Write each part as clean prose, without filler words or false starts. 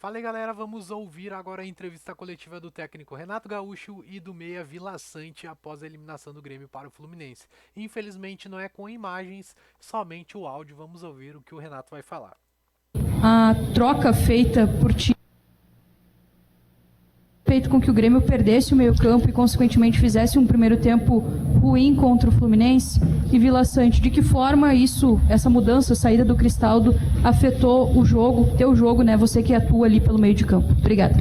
Fala aí, galera, vamos ouvir agora a entrevista coletiva do técnico Renato Gaúcho e do meia Vila Sante após a eliminação do Grêmio para o Fluminense. Infelizmente não é com imagens, somente o áudio. Vamos ouvir o que o Renato vai falar. A troca feita por ti feito com que o Grêmio perdesse o meio-campo e, consequentemente, fizesse um primeiro tempo ruim contra o Fluminense. E Vila Sante, de que forma essa mudança, a saída do Cristaldo, afetou o jogo, teu jogo, né? Você que atua ali pelo meio de campo. Obrigada.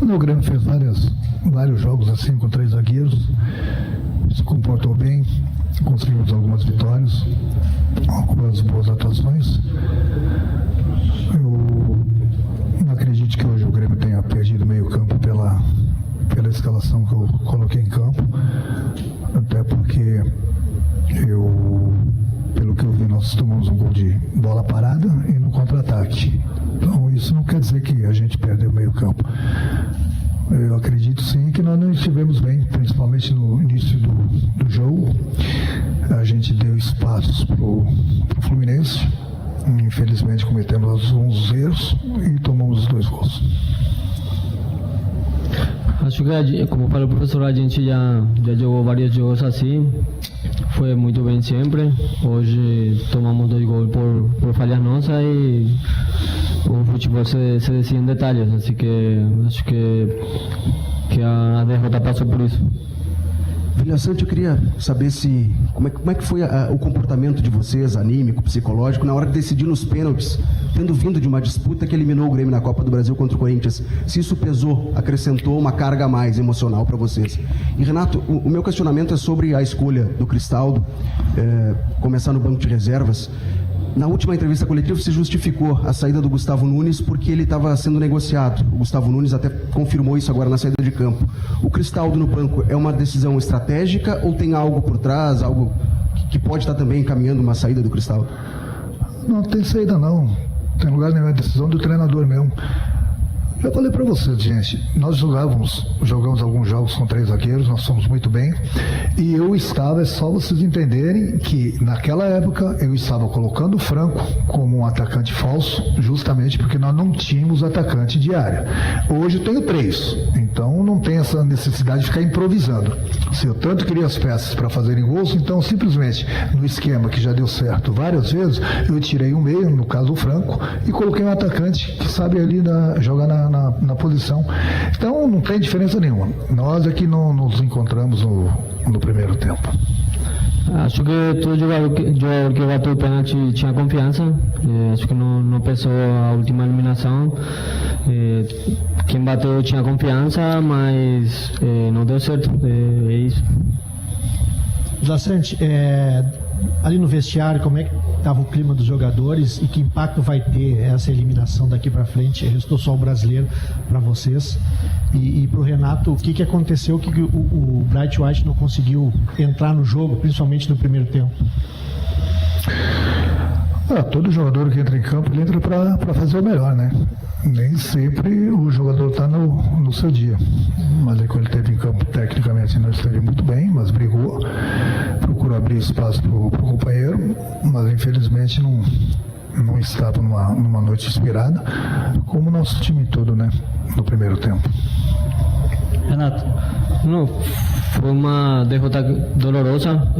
O Grêmio fez vários jogos assim com 3 zagueiros, se comportou bem, conseguimos algumas vitórias, algumas boas atuações. Eu não acredito que hoje o Grêmio tenha perdido meio campo pela escalação que eu coloquei em campo, até porque pelo que eu vi, nós tomamos um gol de bola parada e no contra-ataque. Então isso não quer dizer que a gente perdeu meio campo. Eu acredito sim que nós não estivemos bem, principalmente no início do jogo. A gente deu espaços para o Fluminense. Infelizmente cometemos uns erros e tomamos os 2 gols. Acho que, como falou o professor, a gente já jogou vários jogos assim, foi muito bem sempre. Hoje tomamos 2 gols por falhas nossas e o futebol se decide em detalhes, assim que acho que a derrota passou por isso. Vila Sante, eu queria saber como é que foi o comportamento de vocês, anímico, psicológico, na hora de decidir nos pênaltis, tendo vindo de uma disputa que eliminou o Grêmio na Copa do Brasil contra o Corinthians. Se isso pesou, acrescentou uma carga a mais emocional para vocês. E Renato, o meu questionamento é sobre a escolha do Cristaldo, começar no banco de reservas. Na última entrevista coletiva se justificou a saída do Gustavo Nunes porque ele estava sendo negociado. O Gustavo Nunes até confirmou isso agora na saída de campo. O Cristaldo no banco é uma decisão estratégica ou tem algo por trás, algo que pode estar também encaminhando uma saída do Cristaldo? Não tem saída não, tem lugar nenhum, é decisão do treinador mesmo. Já falei para vocês, gente, nós jogamos alguns jogos com 3 zagueiros, nós fomos muito bem, e é só vocês entenderem que naquela época eu estava colocando o Franco como um atacante falso, justamente porque nós não tínhamos atacante de área. Hoje eu tenho 3, então não tem essa necessidade de ficar improvisando. Se eu tanto queria as peças para fazerem gols, então simplesmente no esquema que já deu certo várias vezes, eu tirei o meio, no caso o Franco, e coloquei um atacante que sabe ali jogar na posição. Então não tem diferença nenhuma. Nós aqui não nos encontramos no primeiro tempo. Acho que todo jogador que bateu o pênalti tinha confiança. Acho que não pesou a última eliminação. Quem bateu tinha confiança, mas não deu certo. É isso. Vila Sante, ali no vestiário, como é que estava o clima dos jogadores e que impacto vai ter essa eliminação daqui para frente? Restou só o brasileiro para vocês. E para o Renato, o que aconteceu que o Bright White não conseguiu entrar no jogo, principalmente no primeiro tempo? Todo jogador que entra em campo, ele entra para fazer o melhor, né? Nem sempre o jogador está no seu dia. Mas aí quando ele esteve em campo, tecnicamente não esteve muito bem, mas brigou, procurou abrir espaço para o companheiro, mas infelizmente não estava numa noite inspirada, como o nosso time todo, né? No primeiro tempo. Renato, foi uma derrota dolorosa,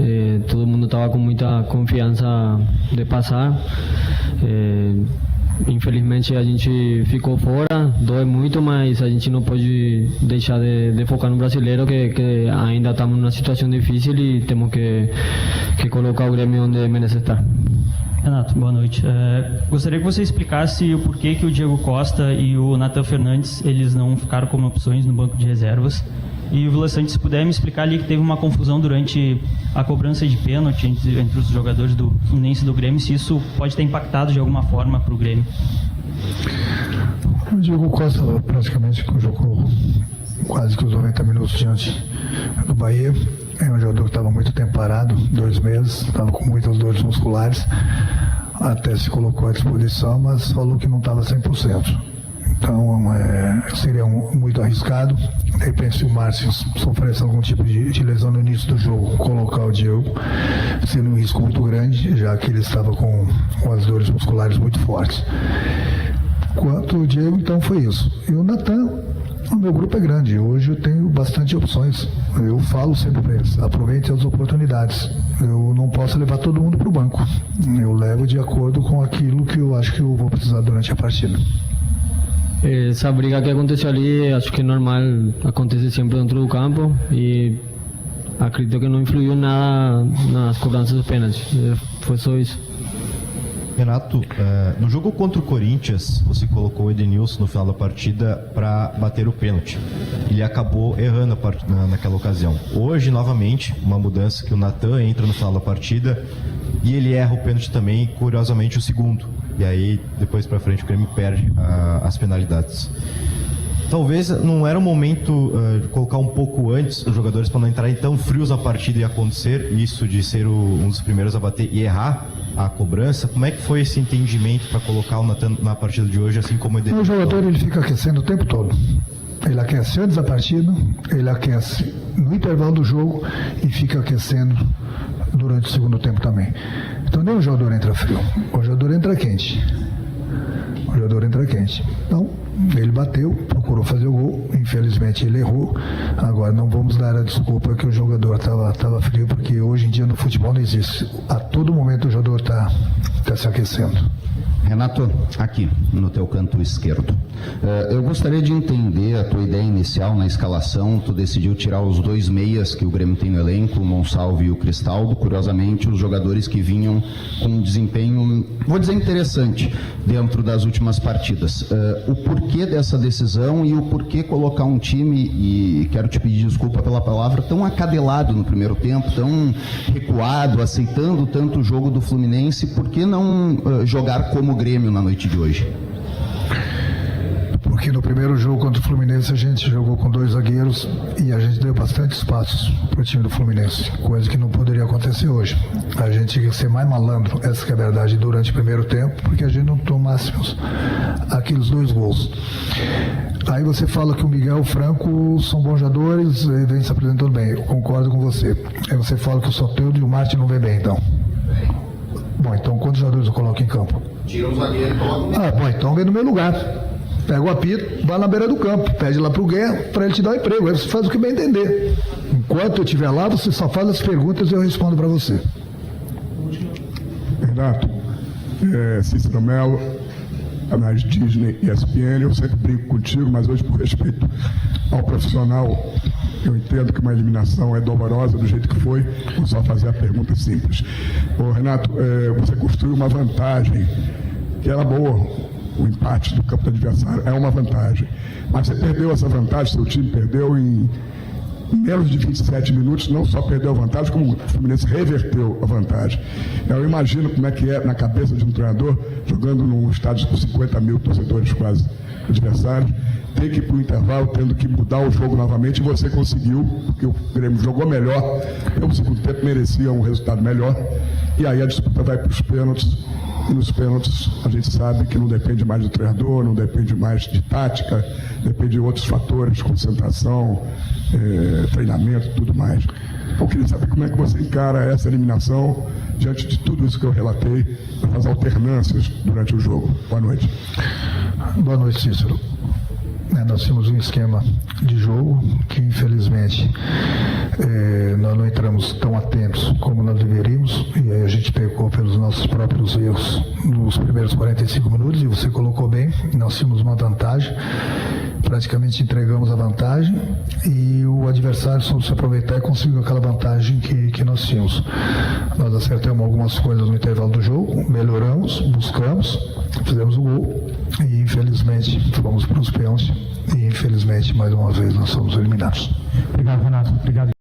todo mundo estava com muita confiança de passar, infelizmente a gente ficou fora, dói muito, mas a gente não pode deixar de focar no brasileiro, que ainda estamos numa situação difícil e temos que colocar o Grêmio onde merece estar. Renato, boa noite. Gostaria que você explicasse o porquê que o Diego Costa e o Nathan Fernandes eles não ficaram como opções no banco de reservas. E o Vila Sante, se puder me explicar ali que teve uma confusão durante a cobrança de pênalti entre os jogadores do Fluminense e do Grêmio, se isso pode ter impactado de alguma forma para o Grêmio. O Diego Costa praticamente jogou quase que os 90 minutos diante do Bahia. É um jogador que estava muito tempo parado, 2 meses, estava com muitas dores musculares, até se colocou à disposição, mas falou que não estava 100%. Então seria muito arriscado. De repente, se o Márcio sofresse algum tipo de lesão no início do jogo, colocar o Diego seria um risco muito grande, já que ele estava com as dores musculares muito fortes. Quanto o Diego, então, foi isso. E o Natan, o meu grupo é grande. Hoje eu tenho bastante opções. Eu falo sempre para eles, aproveite as oportunidades. Eu não posso levar todo mundo para o banco. Eu levo de acordo com aquilo que eu acho que eu vou precisar durante a partida. Essa briga que aconteceu ali, acho que é normal, acontece sempre dentro do campo e acredito que não influiu nada nas cobranças dos pênaltis. Foi só isso. Renato, no jogo contra o Corinthians, você colocou o Edenilson no final da partida para bater o pênalti. Ele acabou errando naquela ocasião. Hoje, novamente, uma mudança que o Natan entra no final da partida e ele erra o pênalti também, curiosamente, o segundo. E aí, depois para frente, o Grêmio perde as penalidades. Talvez não era o momento de colocar um pouco antes os jogadores para não entrarem tão frios na partida e acontecer isso de ser um dos primeiros a bater e errar a cobrança. Como é que foi esse entendimento para colocar o Natan na partida de hoje, assim como o Edenilson? O jogador ele fica aquecendo o tempo todo. Ele aquece antes da partida, ele aquece no intervalo do jogo e fica aquecendo durante o segundo tempo também. Então nem o jogador entra frio, o jogador entra quente. O jogador entra quente. Então, ele bateu, procurou fazer o gol, infelizmente ele errou. Agora não vamos dar a desculpa que o jogador estava frio, porque hoje em dia no futebol não existe. A todo momento o jogador está se aquecendo. Renato, aqui no teu canto esquerdo, eu gostaria de entender a tua ideia inicial na escalação. Tu decidiu tirar os dois meias que o Grêmio tem no elenco, o Monsalve e o Cristaldo, curiosamente os jogadores que vinham com um desempenho, vou dizer, interessante dentro das últimas partidas. O porquê dessa decisão e o porquê colocar um time, e quero te pedir desculpa pela palavra, tão acadelado no primeiro tempo, tão recuado, aceitando tanto o jogo do Fluminense, por que não jogar como Grêmio na noite de hoje? Porque no primeiro jogo contra o Fluminense a gente jogou com dois zagueiros e a gente deu bastante espaços para o time do Fluminense, coisa que não poderia acontecer hoje. A gente ia ser mais malandro, essa que é a verdade, durante o primeiro tempo, porque a gente não tomássemos aqueles dois gols. Aí você fala que o Miguel e o Franco são bons jogadores e vem se apresentando bem. Eu concordo com você. Aí você fala que o Soteldo e o Martin não vem bem, então. Bom, então quantos jogadores eu coloco em campo? Tira o zagueiro e coloca. Bom, então vem no meu lugar. Pega o apito, vai na beira do campo, pede lá pro Guerra para ele te dar um emprego. Aí você faz o que bem entender. Enquanto eu estiver lá, você só faz as perguntas e eu respondo para você. Renato, Cícero Melo, canais Disney e ESPN, eu sempre brinco contigo, mas hoje, por respeito ao profissional, eu entendo que uma eliminação é dolorosa do jeito que foi. Vou só fazer a pergunta simples. Renato, você construiu uma vantagem que era boa. O empate do campo do adversário é uma vantagem. Mas você perdeu essa vantagem, seu time perdeu em menos de 27 minutos, não só perdeu a vantagem, como o Fluminense reverteu a vantagem. Eu imagino como é que é na cabeça de um treinador, jogando num estádio com 50 mil torcedores quase adversários, ter que ir para o intervalo, tendo que mudar o jogo novamente, e você conseguiu, porque o Grêmio jogou melhor, pelo segundo tempo merecia um resultado melhor, e aí a disputa vai para os pênaltis. E nos pênaltis a gente sabe que não depende mais do treinador, não depende mais de tática, depende de outros fatores, concentração, treinamento e tudo mais. Eu queria saber como é que você encara essa eliminação diante de tudo isso que eu relatei, das alternâncias durante o jogo. Boa noite. Boa noite, Cícero. Nós tínhamos um esquema de jogo que, infelizmente, nós não entramos tão atentos como nós deveríamos, e aí a gente pecou pelos nossos próprios erros nos primeiros 45 minutos, e você colocou bem, nós tínhamos uma vantagem, praticamente entregamos a vantagem, e o adversário soube se aproveitar e conseguiu aquela vantagem que nós tínhamos. Nós acertamos algumas coisas no intervalo do jogo, melhoramos, buscamos, fizemos o gol, e infelizmente fomos para os pênaltis, e infelizmente mais uma vez nós somos eliminados. Obrigado, Renato. Obrigado.